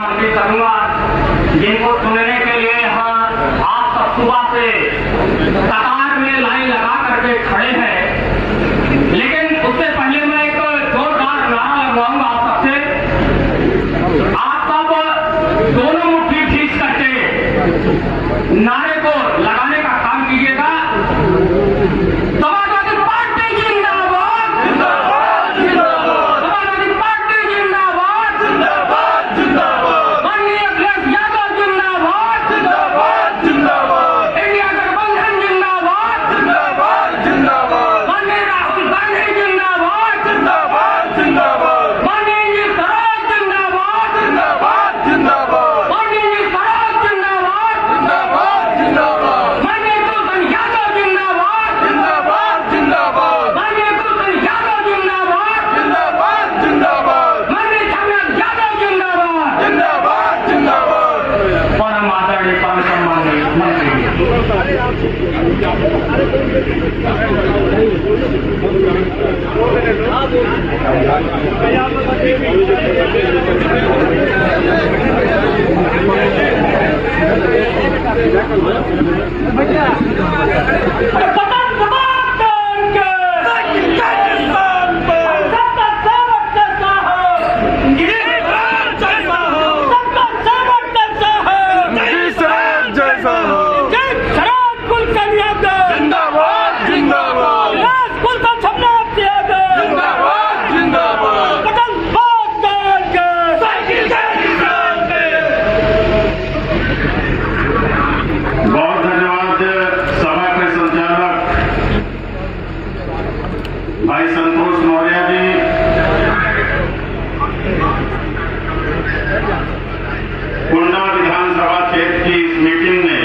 करूंगा जिनको सुनने के लिए यहाँ आप सब सुबह से कतार में लाइन लगा करके खड़े हैं, लेकिन उससे पहले मैं एक जोरदार नारा लगवाऊंगा आप सबसे। आप सब दोनों मुट्ठी खींच करके नारे को लगाने का काम कीजिएगा। समाजवादी पार्टी जिंदाबाद, जिंदाबाद, जिंदाबाद। समाजवादी पार्टी जिंदाबाद, जिंदाबाद, जिंदाबाद। माननीय अखिलेश यादव जिंदाबाद, जिंदाबाद, जिंदाबाद। इंडिया गठबंधन जिंदाबाद, जिंदाबाद, जिंदाबाद। माननीय राहुल गांधी जिंदाबाद, जिंदाबाद, जिंदाबाद। माननीय जी सरोज जिंदाबाद, जिंदाबाद, जिंदाबाद। माननीय जी सरोज जिंदाबाद, जिंदाबाद, जिंदाबाद। माननीय कुलसन यादव जिंदाबाद, जिंदाबाद, जिंदाबाद। माननीय कुलसन यादव जिंदाबाद, जिंदाबाद, जिंदाबाद। माननीय छामनाथ यादव जिंदाबाद, जिंदाबाद, जिंदाबाद। परम आदरणीय परम सम्माननीय भाई संतोष मौर्य जी, कुंडा विधानसभा क्षेत्र की इस मीटिंग में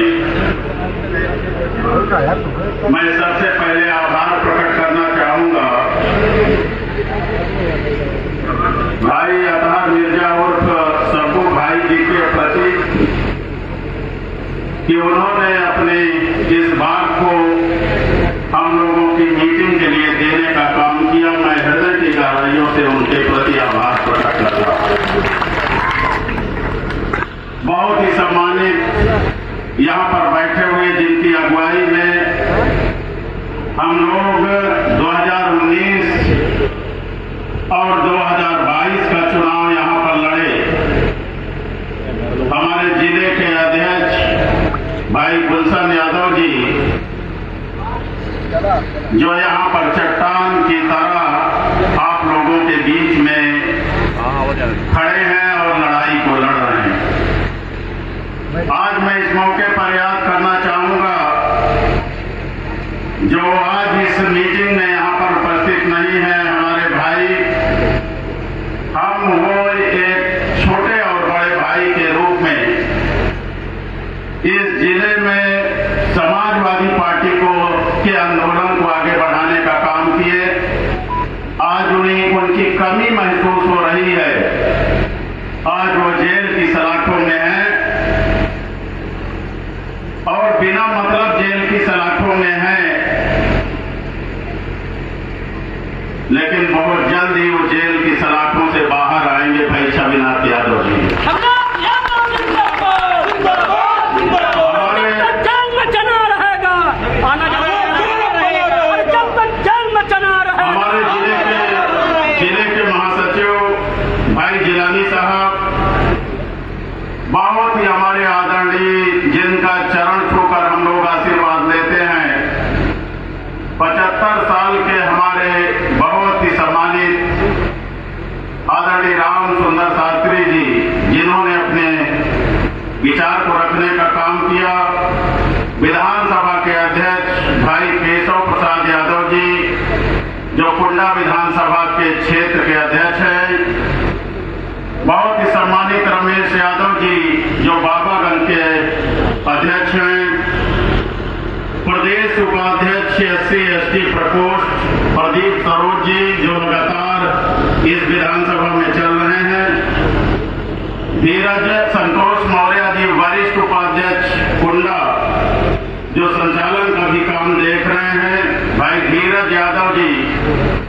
मैं सबसे पहले आभार प्रकट करना चाहूंगा भाई अतहर मिर्जा उर्फ सबू भाई जी के प्रति कि उन्होंने अपने इस बात को हम लोगों की मीटिंग के लिए देने का काम किया। मैं हृदय की गहराइयों से उनके प्रति आभार प्रकट करता हूं। बहुत ही सम्मानित यहाँ पर बैठे हुए जिनकी अगुवाई में हम लोग 2019 और 2022 का चुनाव यहाँ पर लड़े। हमारे जिले के अध्यक्ष भाई गुलशन यादव जी जो यहाँ पर चट्टान की तरह आप लोगों के बीच में खड़े हैं और लड़ाई को लड़ रहे हैं। आज मैं इस मौके पर याद करना चाहूंगा जो आज इस मीटिंग में यहाँ पर उपस्थित नहीं है हमारे भाई, हम वो एक छोटे और बड़े भाई के रूप में इस जिले में समाजवादी पार्टी के आंदोलन को आगे बढ़ाने का काम किए। आज उन्हें उनकी कमी महसूस हो रही है, आज वो जेल की सलाखों में है और बिना मतलब जेल की सलाखों में है, लेकिन बहुत जल्द ही वो जेल की सलाखों से बाहर आएंगे। भाई छविनाथ यादव जी बहुत ही हमारे आदरणीय जिनका चरण छूकर हम लोग आशीर्वाद लेते हैं। 75 साल के हमारे बहुत ही सम्मानित आदरणीय राम सुंदर शास्त्री जी जिन्होंने अपने विचार को रखने का काम किया। विधानसभा के अध्यक्ष भाई केशव प्रसाद यादव जी जो कुंडा विधानसभा के क्षेत्र के अध्यक्ष हैं। बहुत ही सम्मानित रमेश यादव जी जो बाबागंज के अध्यक्ष हैं। प्रदेश उपाध्यक्ष SC/ST प्रकोष्ठ प्रदीप सरोज जी जो लगातार इस विधानसभा में चल रहे हैं। धीरज संतोष मौर्य जी वरिष्ठ उपाध्यक्ष कुंडा जो संचालन का भी काम देख रहे हैं। भाई धीरज यादव जी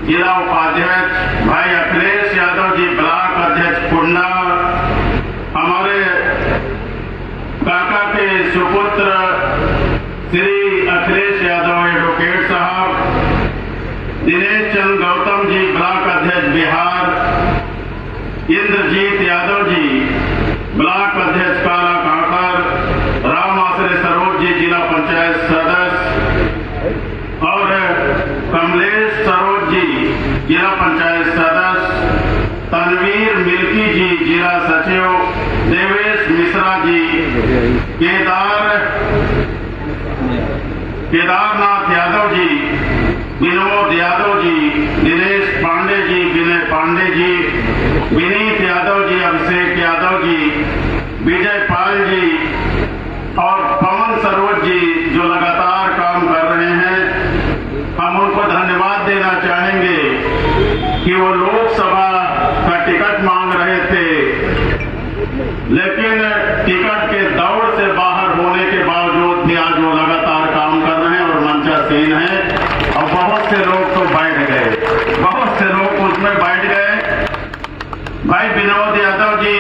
जिला उपाध्यक्ष, भाई अखिलेश यादव जी ब्लॉक अध्यक्ष कुंडा, हमारे इंद्रजीत यादव जी, ब्लॉक अध्यक्ष काला कांकर, राम आश्रय सरोज जी जिला पंचायत सदस्य और कमलेश सरोज जी जिला पंचायत सदस्य, तनवीर मिल्की जी जिला सचिव, देवेश मिश्रा जी, केदारनाथ यादव जी, विनोद यादव जी, दिनेश पांडे जी, विनय पांडे जी, विनीत यादव जी, अभिषेक यादव जी, विजय पाल जी और पवन सरोज जी जो लगातार काम कर रहे हैं। हम उनको धन्यवाद देना चाहेंगे कि वो लोकसभा का टिकट मांग रहे थे, लेकिन टिकट के दौड़ से बाहर होने के बावजूद भी आज वो लगातार काम कर रहे हैं और मंचासीन हैं। और बहुत से लोग तो बैठ गए, बहुत से लोग उसमें बैठ गए। भाई विनोद यादव जी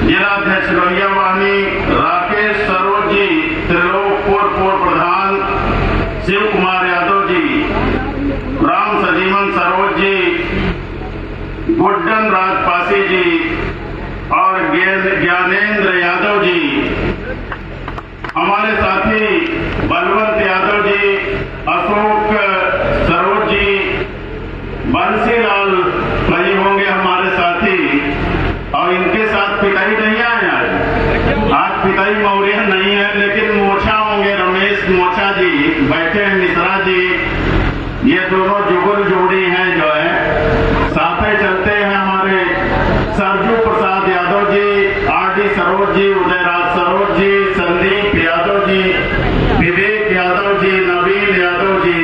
जिला अध्यक्ष लोहिया वाहिनी, राकेश सरोज जी त्रिलोकपुर पूर्व प्रधान, शिव कुमार यादव जी, राम सजीवन सरोज जी, गुड्डन राजपासी जी और ज्ञानेंद्र यादव जी, हमारे साथी बलवंत यादव जी, अशोक सरोज जी, बंसीलाल भाई होंगे हमारे साथी, और इनके साथ पिताई नहीं आए आज पिताई मौर्य नहीं है, लेकिन मोर्चा होंगे रमेश मोर्चा जी बैठे हैं, मिश्रा जी, ये दोनों जुगल जोड़ी हैं जो है साथ ही चलते हैं। हमारे सरजू प्रसाद यादव जी, आरडी सरोज जी, उदयराज सरोज जी, संदीप यादव जी, विवेक यादव जी, नवीन यादव जी,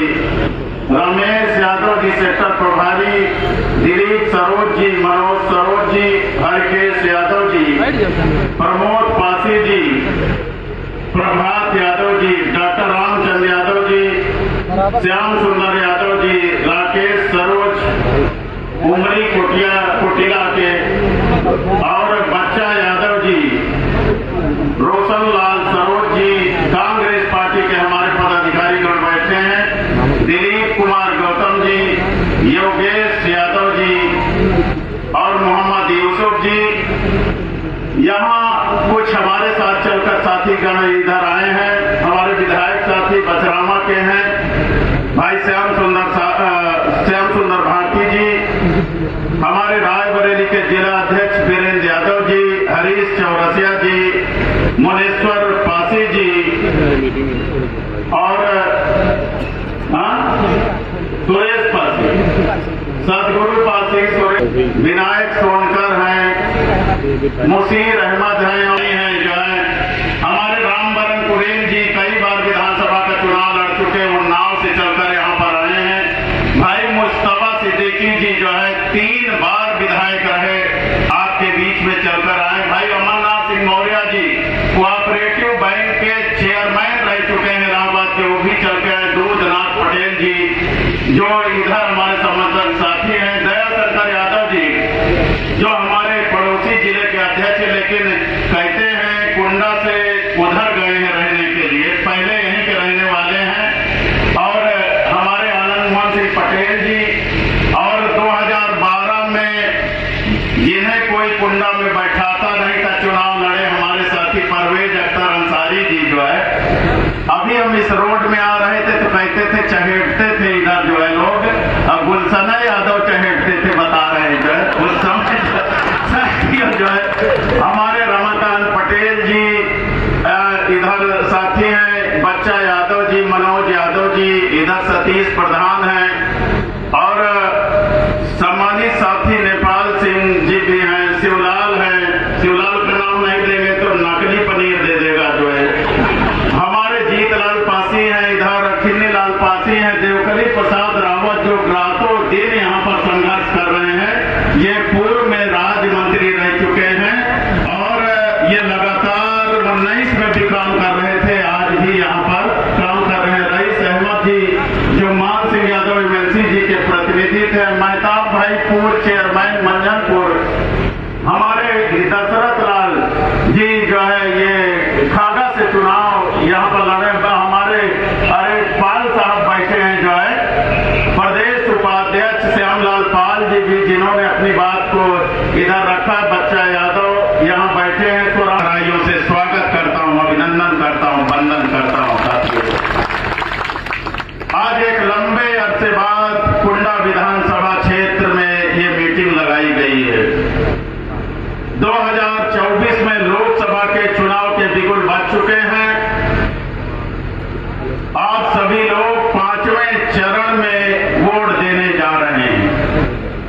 रमेश यादव जी सेक्टर प्रभारी, दिलीप सरोज जी, मनोज सरोज जी, हरकेश यादव जी, प्रमोद पासी जी, प्रभात यादव जी, डॉक्टर रामचंद्र यादव जी, श्याम सुंदर यादव जी, राकेश सरोज उमरी कुटिला के और बच्चा यादव जी, रोशन लाल सरोज जी, कांग्रेस पार्टी के हमारे पदाधिकारी गण बैठे हैं, दिलीप कुमार गौतम जी, योगेश यादव जी और मोहम्मद यूसुफ जी। यहाँ कुछ हमारे साथ चलकर साथी गण इधर आए हैं, हमारे विधायक साथी बचरामा के हैं, भाई श्याम सुंदर भारती जी, हमारे रायबरेली के जिला अध्यक्ष वीरेंद्र यादव जी, हरीश चौरसिया जी, मुनेश्वर पासी जी और सुरेश पासी, सदगुरु पासी, विनायक सोनकर हैं, मुशीर अहमद हैं जो है हमारे रामबरन कुरेन जी कई बार विधानसभा का चुनाव लड़ चुके, वो नाव से चलकर यहाँ पर आए हैं। भाई मुस्तफा सिद्दीकी जी जो है 3 बार विधायक रहे, आपके बीच में चलकर आए। भाई अमरनाथ सिंह मौर्य जी कोऑपरेटिव बैंक के चेयरमैन रह चुके हैं इलाहाबाद के, वो भी चल के आए। दूधनाथ पटेल जी जो इधर हमारे समर्थक साथी हैं, दया शंकर यादव जी जो हमारे पड़ोसी जिले के अध्यक्ष है, लेकिन कहते हैं कुंडा से उधर गए हैं रहने के लिए, पहले यहीं के रहने वाले हैं। और हमारे आनंद मोहन सिंह पटेल जी और 2012 में जिन्हें कोई कुंडा में बैठाता नहीं था चुनाव लड़े हमारे साथी परवेज अख्तर अंसारी जी जो है। अभी हम इस रोड में आ रहे थे तो कहते थे चहेटते थे इधर जो है लोग, अब गुलशना यादव चहेटते थे बता रहे हैं जो है उस समय जो है। हमारे रमाकांत पटेल जी इधर साथी हैं, बच्चा यादव जी, मनोज यादव जी, इधर सतीश प्रधान हैं और सम्मानित साथी नेपाल सिंह जी भी हैं, शिवलाल हैं, शिवलाल का नाम नहीं देंगे तो नकली पनीर दे देगा जो है। हमारे जीतलाल पासी हैं, इधर खिन्नी लाल पासी हैं, देवकली प्रसाद रावत जो रातों दिन यहाँ पर संघर्ष कर रहे हैं, ये पूर्व में राज्य मंत्री रह चुके हैं और ये लगातार 19 में भी काम कर रहे थे, आज भी यहाँ पर काम कर रहे हैं। रईस अहमद जी जो मान सिंह यादव एमएलसी जी के प्रतिनिधि थे, मेहताब भाई पूर्व चेयरमैन मंजनपुर, हमारे दशरथ लाल जी जो है ये खागा से चुनाव यहाँ पर लड़े, हमारे अरे पाल साहब बैठे हैं जो है प्रदेश उपाध्यक्ष श्यामलाल पाल जी भी, जिन्होंने अपनी बात को इधर रखा। बच्चा बैठे हैं सुराइयों से स्वागत करता हूं, अभिनंदन करता हूं, वंदन करता हूं। साथियों, आज एक लंबे अरसे बाद कुंडा विधानसभा क्षेत्र में ये मीटिंग लगाई गई है। 2024 में लोकसभा के चुनाव के बिगुल बज चुके हैं। आप सभी लोग 5वें चरण में वोट देने जा रहे हैं।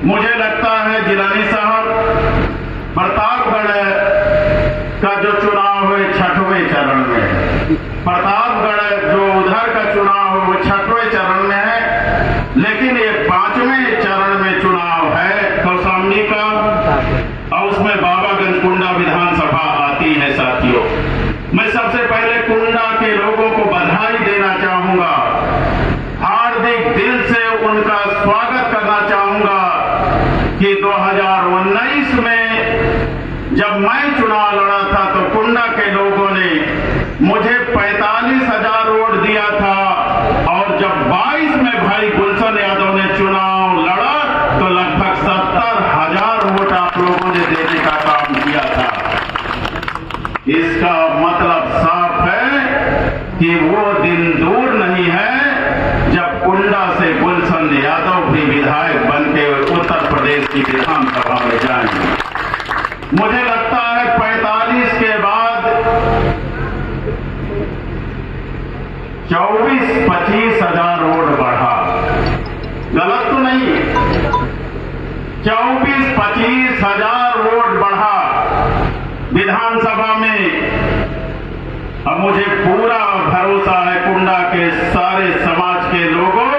मुझे लगता है जिलानी साहब, प्रतापगढ़ का जो चुनाव है 6वें चरण में है। प्रतापगढ़ जो उधर का चुनाव है वो 6वें चरण में है, लेकिन ये 5वें चरण में चुनाव है कौशाम्बी का, और उसमें बाबागंज कुंडा विधानसभा आती है। साथियों, मैं सबसे पहले कुंडा के लोगों को बधाई देना चाहूंगा, हार्दिक दिल से उनका स्वागत करना चाहूंगा कि 2019 में जब मैं चुनाव लड़ा था तो कुंडा के लोगों ने मुझे 45,000 वोट दिया था, और जब 22 में भाई गुलशन यादव ने चुनाव लड़ा तो लगभग 70,000 वोट आप लोगों ने देने का काम किया था। इसका मतलब साफ है कि वो दिन दूर नहीं है जब कुंडा से गुलशन यादव भी विधायक बनके उत्तर प्रदेश की विधानसभा में जाएंगे। मुझे लगता है 45 के बाद 24-25 हजार वोट बढ़ा, गलत तो नहीं है? 24-25 हजार वोट बढ़ा विधानसभा में। अब मुझे पूरा भरोसा है कुंडा के सारे समाज के लोगों,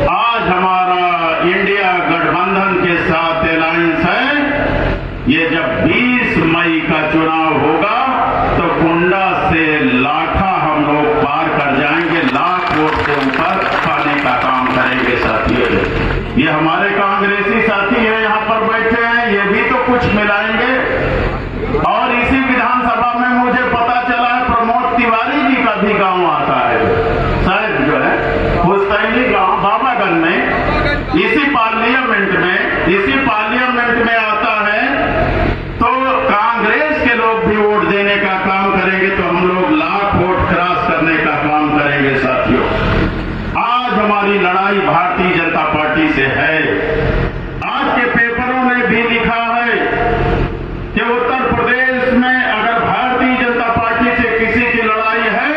आज हमारा इंडिया गठबंधन के साथ अलायंस है। ये जब 20 मई का चुनाव होगा तो कुंडा से लाखा हम लोग पार कर जाएंगे, लाख वोट से ऊपर पाने का काम करेंगे। साथियों, ये हमारे कांग्रेसी साथी है यहाँ पर बैठे हैं, ये भी तो कुछ मिलाएंगे। और इसी विधानसभा में मुझे पता चला है प्रमोद तिवारी जी का भी गांव आता है, शायद जो है हुसैनी गांव बाबागंज में, इसी पार्लियामेंट में आता है। तो कांग्रेस के लोग भी वोट देने का काम करेंगे तो हम लोग लाख वोट क्रॉस करने का काम करेंगे। साथियों, आज हमारी लड़ाई भारतीय जनता पार्टी से है। आज के पेपरों में भी लिखा है कि उत्तर प्रदेश में अगर भारतीय जनता पार्टी से किसी की लड़ाई है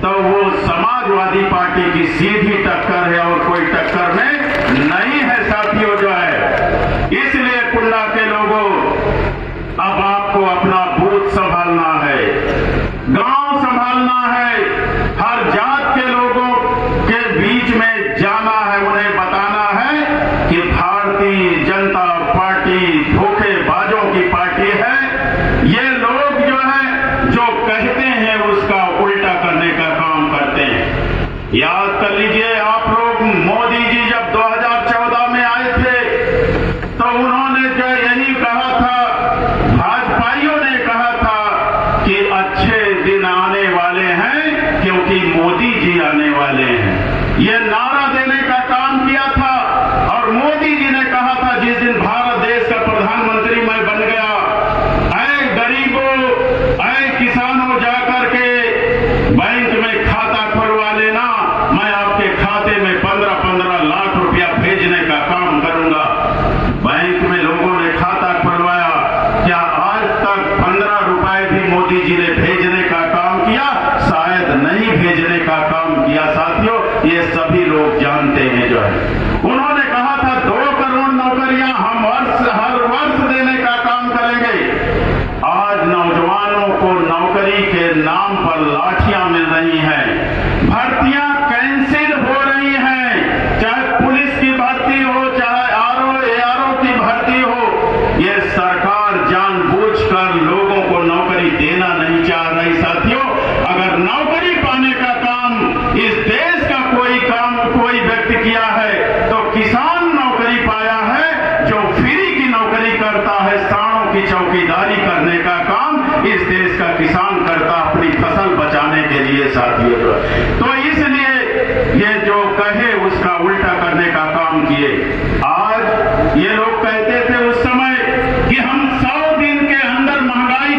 तो वो समाजवादी पार्टी की सीधी टक्कर है और कोई टक्कर में नहीं है। साथियों, जो है इसलिए कुंडा के लोगों, अब आपको अपना बूथ संभालना है, गांव संभालना है, हर जात के लोगों के बीच में जाना है, उन्हें बताना है कि भारतीय जनता पार्टी धोखेबाजों की पार्टी है। ये लोग जो है जो कहते हैं उसका उल्टा करने का काम करते हैं। याद कर लीजिए आप लोग, मोदी जी जब 2014 में आए थे तो उन्होंने जो यही कहा था, भाजपाइयों ने कहा था कि अच्छे दिन आने वाले हैं क्योंकि मोदी जी आने वाले हैं। ये नारा देने का काम किया था और मोदी जी ने कहा था जिस दिन भारत देश का प्रधानमंत्री मैं बन गया, ऐ गरीबों, ऐ किसानों, जाकर के बैंक में खाता खुलवा लेना, मैं आपके खाते में 15-15 लाख रुपया भेजने का काम करूंगा। बैंक में लोगों ने खाता खुलवाया, क्या आज तक 15 रुपए भी मोदी जी ने भेजने का काम किया? शायद नहीं भेजने का काम किया। साथियों, ये सभी लोग जानते हैं। जो है उन्होंने कहा था 2 करोड़ नौकरियां हम हर वर्ष देने का काम करेंगे। आज नौजवानों को नौकरी के नाम पर लाठियां मिल रही हैं, भर्तियां कैंसिल हो रही हैं, चाहे पुलिस की भर्ती हो, चाहे आरओ की भर्ती हो। ये सरकार जानबूझकर लोगों को नौकरी देना नहीं चाह रही। साथियों, अगर नौकरी पाने का काम इस देश का कोई व्यक्ति किया है तो किसान नौकरी पाया है, जो फ्री की नौकरी करता है, सांडों की चौकीदारी करने का काम इस देश का किसान करता अपनी फसल बचाने के लिए। साथियों, तो इसलिए ये जो कहे उसका उल्टा करने का काम किए। आज ये लोग कहते थे उस समय कि हम 100 दिन के अंदर महंगाई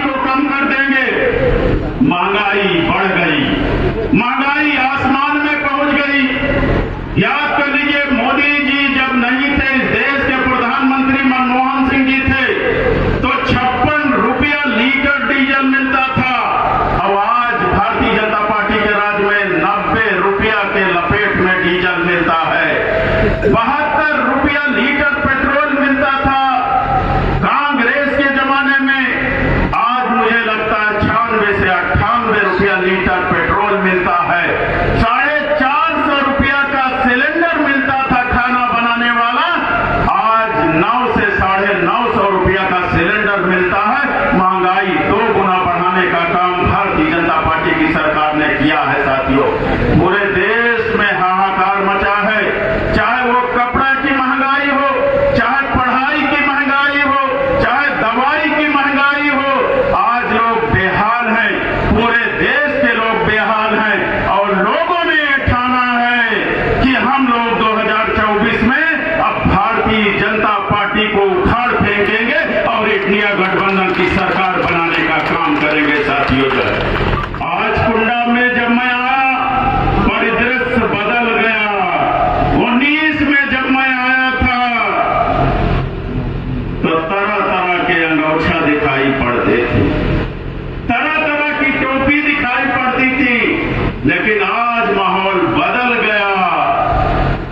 लेकिन आज माहौल बदल गया।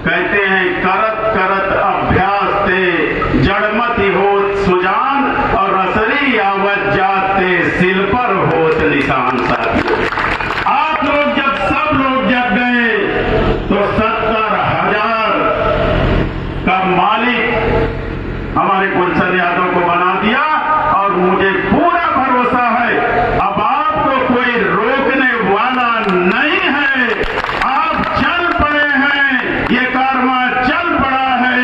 कहते हैं करत करत अभ्यास ते जड़मति होत सुजान और असरी आवत जाते सिल पर होत निशान। आप लोग सब लोग जब गए तो 70,000 का मालिक हमारे गुलशन यादव को बना दिया और मुझे पूरा भरोसा है अब आपको कोई रोकने वाला नहीं है। आप चल पड़े हैं, ये कारवां चल पड़ा है,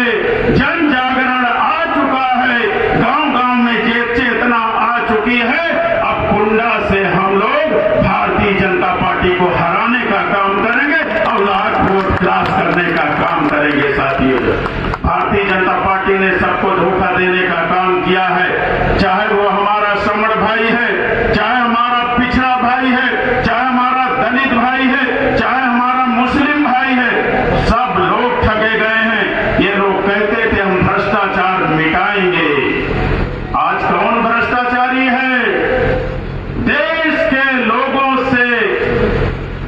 जन जागरण आ चुका है, गांव गांव में चेतना आ चुकी है। अब कुंडा से हम लोग भारतीय जनता पार्टी को हराने का काम करेंगे और लाख वोट क्लास करने का काम करेंगे। साथियों, भारतीय जनता पार्टी ने सबको धोखा देने का काम किया है, चाहे वो हमारा श्रमण भाई है, चाहे हमारा पिछड़ा भाई है, चाहे हमारा दलित भाई है, चाहे हमारा मुस्लिम भाई है, सब लोग ठगे गए हैं। ये लोग कहते थे हम भ्रष्टाचार मिटाएंगे। आज कौन भ्रष्टाचारी है? देश के लोगों से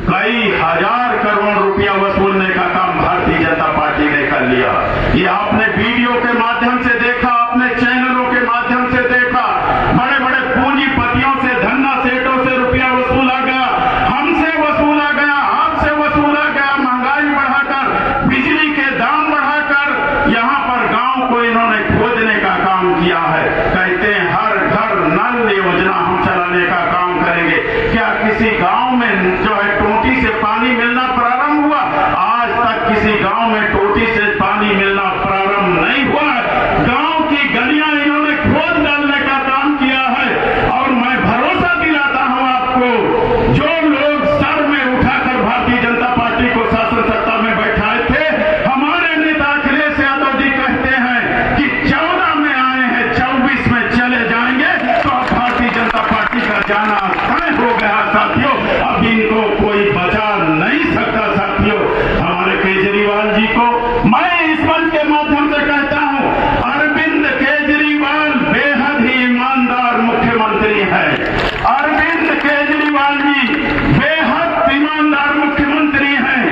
कई हजार करोड़ रुपया वसूलने का काम भारतीय जनता पार्टी ने कर लिया। ये आपने वीडियो के माध्यम से देखा, आपने चैनलों के माध्यम से देखा। बड़े बड़े पूंजीपतियों से, धन्ना सेठों से रुपया वसूला गया, हमसे वसूला गया, आपसे वसूला गया। महंगाई बढ़ाकर, बिजली के दाम बढ़ाकर यहाँ पर गांव को इन्होंने खोदने का काम किया है। कहते हैं हर घर नल योजना हम चलाने का काम करेंगे। क्या किसी गांव में जो है टोटी से पानी मिलना प्रारंभ हुआ? आज तक किसी गांव में टोटी से पानी मिलना प्रारंभ नहीं हुआ। गांव की गलियां इन्होंने खोद डालने का काम किया है। और मैं भरोसा दिलाता हूं आपको, जो लोग सर में उठाकर भारतीय जनता पार्टी को शासन सत्ता में बैठाए थे, हमारे नेता अखिलेश यादव जी कहते हैं कि 14 में आए हैं, 24 में चले जाएंगे। तो अब भारतीय जनता पार्टी का जाना तय हो गया साथियों। अब इनको कोई बचा नहीं सकता साथियों। हमारे केजरीवाल जी को मैं इस मंच के माध्यम से कहता हूं, अरविंद केजरीवाल बेहद ही ईमानदार मुख्यमंत्री है। अरविंद केजरीवाल जी बेहद ईमानदार मुख्यमंत्री हैं।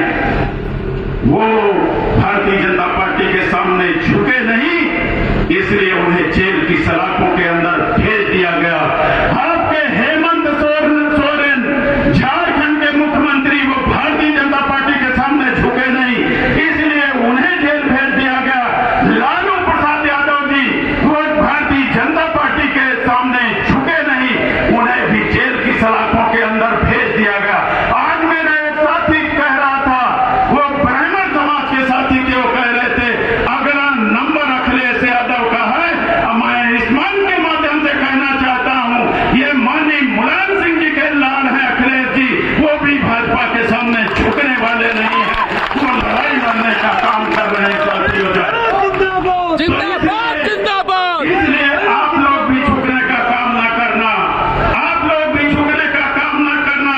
वो भारतीय जनता पार्टी के सामने झुके नहीं, इसलिए उन्हें जेल की सलाखों के अंदर भेज दिया गया। आपके हेमंत सोरेन झारखंड के मुख्यमंत्री, वो भारतीय जनता पार्टी के सामने झुके नहीं, इसलिए उन्हें जेल भेज दिया गया। लालू प्रसाद यादव जी वो भारतीय जनता पार्टी के सामने झुके नहीं, उन्हें भी जेल की सलाखों के अंदर भेज दिया गया। आज मेरा एक साथी कह रहा था, वो ब्राह्मण समाज के साथी थे, वो कह रहे थे अगला नंबर अखिलेश यादव का है। मैं इस मंच के माध्यम से कहना चाहता हूं, ये माननीय मुलायम सिंह जी के लाल है अखिलेश जी, वो भी भाजपा के सामने झुकने वाले नहीं है, वो लड़ाई लड़ने का काम कर रहे हैं साथियों। जिंदाबाद जिंदाबाद। इसलिए आप लोग भी झुकने का काम ना करना, आप लोग भी झुकने का काम ना करना।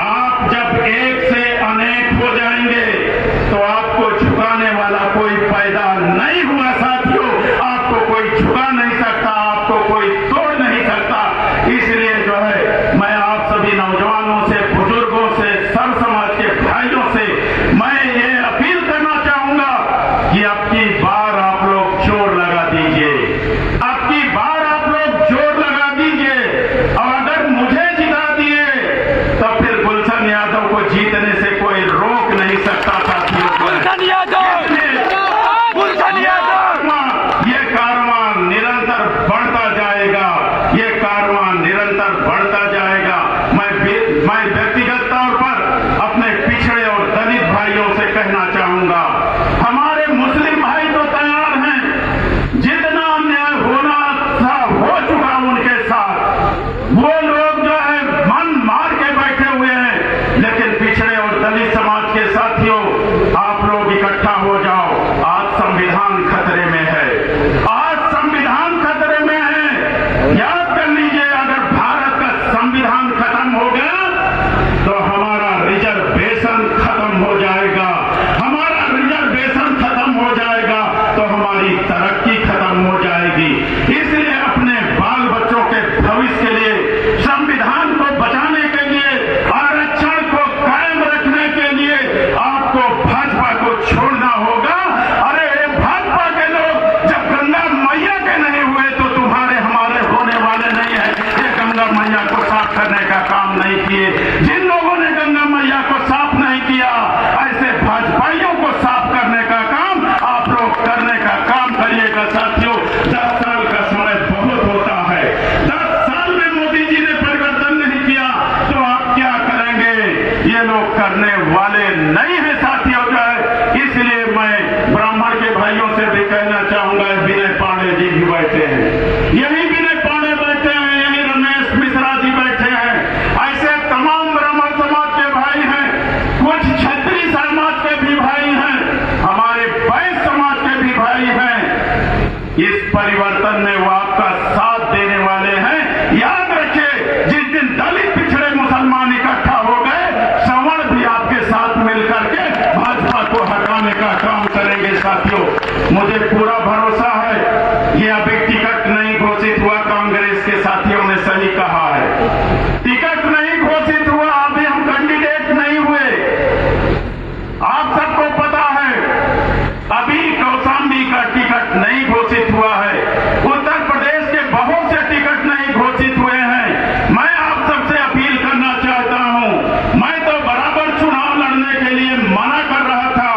आप जब एक से अनेक हो जाएंगे तो आपको झुकाने वाला कोई पैदा नहीं हुआ साथियों। आपको कोई झुका नहीं सकता, आपको कोई तोड़ नहीं सकता। इसलिए जो है मैं आप सभी नौजवानों से, बुजुर्गों से, सब समाज के भाइयों से मैं ये अपील करना चाहूंगा कि अब की बार आप लोग जोर लगा दीजिए, अब की बार आप लोग जोर लगा दीजिए। और अगर मुझे जिता दिए तो फिर गुलशन यादव को जीतने से कोई रोक नहीं सकता साथियों। गुलशन यादव, गुलशन यादव। ये कारवां निरंतर बढ़ता जाएगा, ये कारवां निरंतर बढ़ता जाएगा। मैं व्यक्तिगत तौर पर अपने पिछड़े और दलित भाइयों से कहना चाहूंगा, हमारे मुस्लिम भाई तो तैयार हैं, जितना अन्याय होना था हो चुका उनके साथ। वो लोग जो है मन मार के बैठे हुए हैं, लेकिन पिछड़े और दलित समाज के साथियों आप लोग इकट्ठा हो जाओ। आज संविधान खतरे में है, आज संविधान खतरे में है। याद कर लीजिए, अगर भारत का संविधान खत्म हो गया तो हमारा रिजर्वेशन खत्म हो जाएगा, हमारा रिजर्वेशन खत्म हो जाएगा तो हमारी तरक्की खत्म हो जाएगी। इसलिए अपने बाल बच्चों के भविष्य के लिए साफ करने का काम नहीं किए, जिन लोगों ने गंगा मैया को साफ नहीं किया, ऐसे भाजपाइयों को साफ करने का काम आप लोग करने का काम करिएगा। साथियों, 10 साल का समय बहुत होता है। 10 साल में मोदी जी ने परिवर्तन नहीं किया तो आप क्या करेंगे? ये लोग करने वाले नहीं है साथियों। जो है, इसलिए मैं ब्राह्मण के भाइयों से भी कहना चाहूंगा, विनय पांडे जी भी बैठे हैं, यही विनय पांडे बैठे हैं, यही रमेश मिश्रा जी बैठे हैं, ऐसे तमाम ब्राह्मण समाज के भाई हैं, कुछ क्षत्रिय समाज के भी भाई हैं, हमारे वैश्य समाज के भी भाई हैं। इस परिवर्तन में वो आपका साथ देने वाले हैं। याद रखिए, जिस दिन दलित पिछड़े मुसलमान इकट्ठा हो गए, सवर्ण भी आपके साथ मिलकर के भाजपा को हटाने का काम करेंगे। साथियों, मुझे पूरा भरोसा है, ये अभी टिकट नहीं घोषित हुआ, कांग्रेस के साथियों ने सही कहा है, टिकट नहीं घोषित हुआ, अभी हम कैंडिडेट नहीं हुए। आप सबको पता है, अभी कौशाम्बी का टिकट नहीं घोषित हुआ है, उत्तर प्रदेश के बहुत से टिकट नहीं घोषित हुए हैं। मैं आप सबसे अपील करना चाहता हूं, मैं तो बराबर चुनाव लड़ने के लिए मना कर रहा था,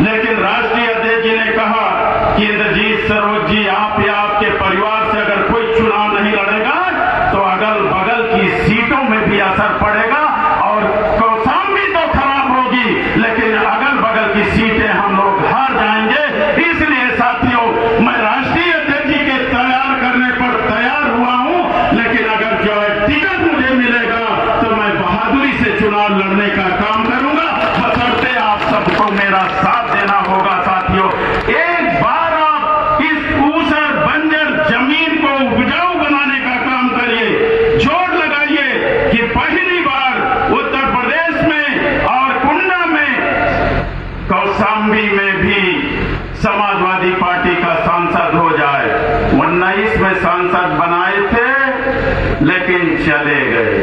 लेकिन राष्ट्रीय अध्यक्ष जी ने कहा कि इंद्रजीत सरोज जी, आप या आपके परिवार से अगर कोई चुनाव नहीं लड़ेगा तो अगल बगल की सीटों में भी असर पड़ेगा और कौशाम्बी तो खराब होगी, लेकिन अगल बगल की सीटें हम लोग हार जाएंगे। इसलिए साथियों, मैं राष्ट्रीय अध्यक्ष जी के तैयार करने पर तैयार हुआ हूं, लेकिन अगर जो है टिकट मुझे मिलेगा तो मैं बहादुरी से चुनाव लड़ने का काम करूंगा, बशर्ते आप सबको मेरा साथ देना होगा। साथियों, एक बार आप इस ऊसर बंजर जमीन को उपजाऊ बनाने का काम करिए, जोर लगाइए कि पहली बार उत्तर प्रदेश में और कुंडा में, कौशाम्बी में भी समाजवादी पार्टी का सांसद हो जाए। 19 में सांसद बनाए थे लेकिन चले गए।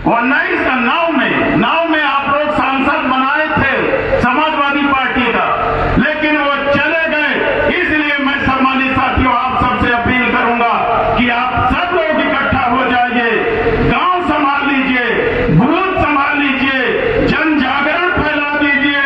19 का 9 में आप लोग सांसद बनाए थे समाजवादी पार्टी का, लेकिन वो चले गए। इसलिए मैं सम्मानित साथियों आप सबसे अपील करूंगा कि आप सब लोग इकट्ठा हो जाइए, गांव संभाल लीजिए, बूथ संभाल लीजिए, जन जागरण फैला दीजिए,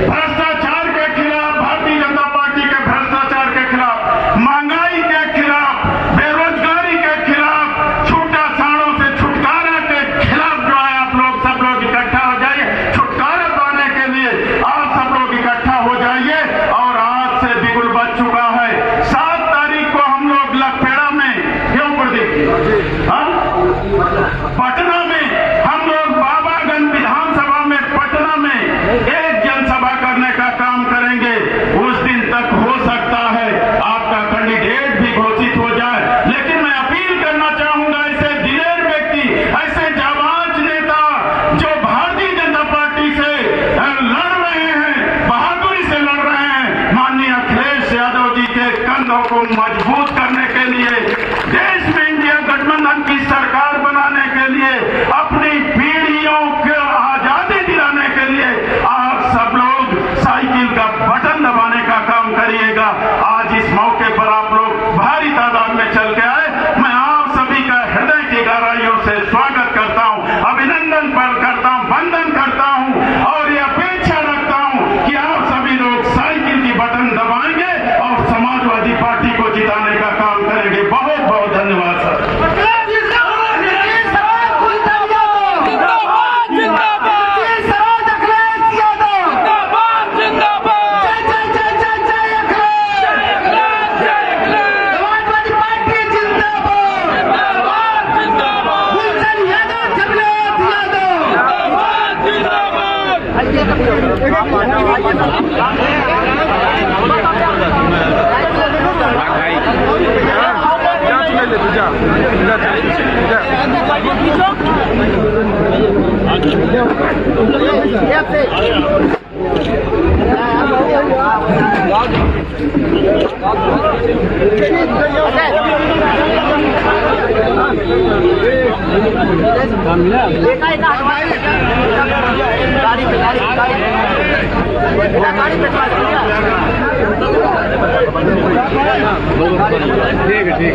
भ्रष्टाचार के खिलाफ, भारतीय जनता पार्टी के भ्रष्टाचार के खिलाफ, महंगाई के खिलाफ, बेरोजगारी के खिलाफ, छूटा साड़ों से छुटकारा के खिलाफ जो है आप लोग सब लोग इकट्ठा हो जाइए। छुटकारा पाने के लिए आप सब लोग इकट्ठा हो जाइए। और आज से बिगुल बच चुका है, 7 तारीख को हम लोग लखपेड़ा में, क्यों प्रदीप, पटना में हम लोग बाबागंज विधानसभा में, पटना में एक जनसभा करने का काम करेंगे। उस दिन तक हो सकता है आपका कैंडिडेट भी घोषित हो जाए, लेकिन मैं अपील करना चाहूंगा, ऐसे दिलेर व्यक्ति, ऐसे जाबाज नेता जो भारतीय जनता पार्टी से लड़ रहे हैं, बहादुरी से लड़ रहे हैं, माननीय अखिलेश यादव जी के कंधों को मजबूत करने के लिए, देश में इंडिया गठबंधन की सरकार बनाने के लिए, अपनी पीढ़ियों को आजादी दिलाने के लिए आप सब लोग साइकिल का बटन दबाने का काम करिएगा। आज इस मौके पर आप लोग भारी तादाद में चल के आए, मैं आप सभी का हृदय की गहराइयों से स्वागत करता हूं, अभिनंदन करता हूं, वंदन करता हूं और ये अपेक्षा रखता हूं कि आप सभी लोग साइकिल की बटन दबाएंगे और समाजवादी पार्टी को जिताने का काम करेंगे। बहुत बहुत धन्यवाद सर। ठीक है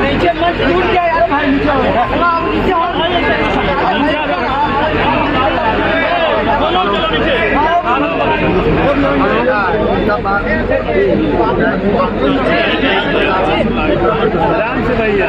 नीचे मत टूट गया यार भाई नीचे आराम से भैया